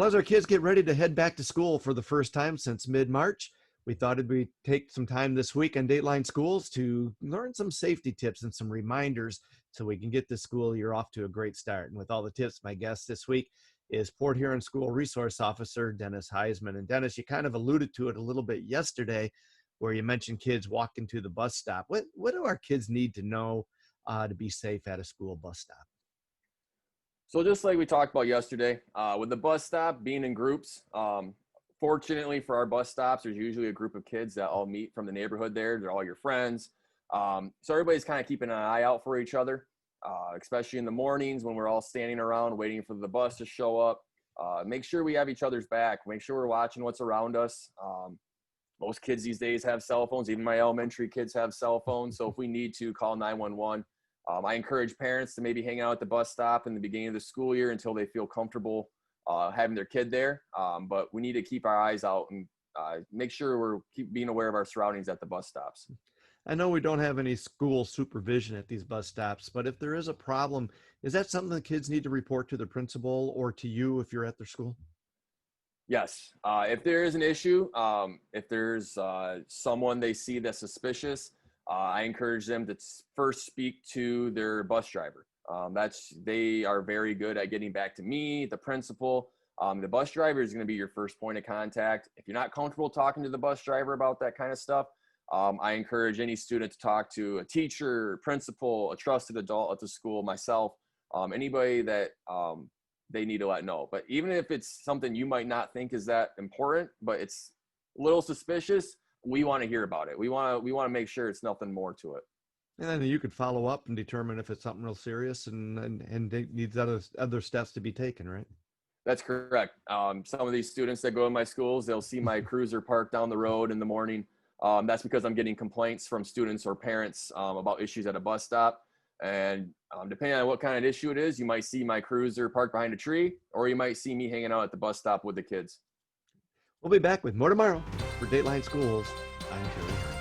Well, as our kids get ready to head back to school for the first time since mid-March, we thought we'd take some time this week on Dateline Schools to learn some safety tips and some reminders so we can get this school year off to a great start. And with all the tips, my guest this week is Port Huron School Resource Officer Dennis Huisman. And Dennis, you kind of alluded to it a little bit yesterday where you mentioned kids walking to the bus stop. What do our kids need to know to be safe at a school bus stop? So just like we talked about yesterday, with the bus stop being in groups, fortunately for our bus stops, there's usually a group of kids that all meet from the neighborhood there. They're all your friends. So everybody's kind of keeping an eye out for each other, especially in the mornings when we're all standing around waiting for the bus to show up. Make sure we have each other's back. Make sure we're watching what's around us. Most kids these days have cell phones. Even my elementary kids have cell phones. So if we need to, call 911. I encourage parents to maybe hang out at the bus stop in the beginning of the school year until they feel comfortable having their kid there. But we need to keep our eyes out and make sure we're keep being aware of our surroundings at the bus stops. I know we don't have any school supervision at these bus stops, but if there is a problem, is that something the kids need to report to the principal or to you if you're at their school? Yes. If there is an issue, if there's someone they see that's suspicious, I encourage them to first speak to their bus driver. They are very good at getting back to me, the principal. The bus driver is going to be your first point of contact. If you're not comfortable talking to the bus driver about that kind of stuff, I encourage any student to talk to a teacher, principal, a trusted adult at the school, myself, anybody that they need to let know. But even if it's something you might not think is that important, but it's a little suspicious, we want to hear about it. We want to make sure it's nothing more to it. And then you could follow up and determine if it's something real serious and needs other steps to be taken, right? That's correct. Some of these students that go to my schools, they'll see my cruiser parked down the road in the morning. That's because I'm getting complaints from students or parents about issues at a bus stop. And depending on what kind of issue it is, you might see my cruiser parked behind a tree, or you might see me hanging out at the bus stop with the kids. We'll be back with more tomorrow for Dateline Schools. I'm Terry.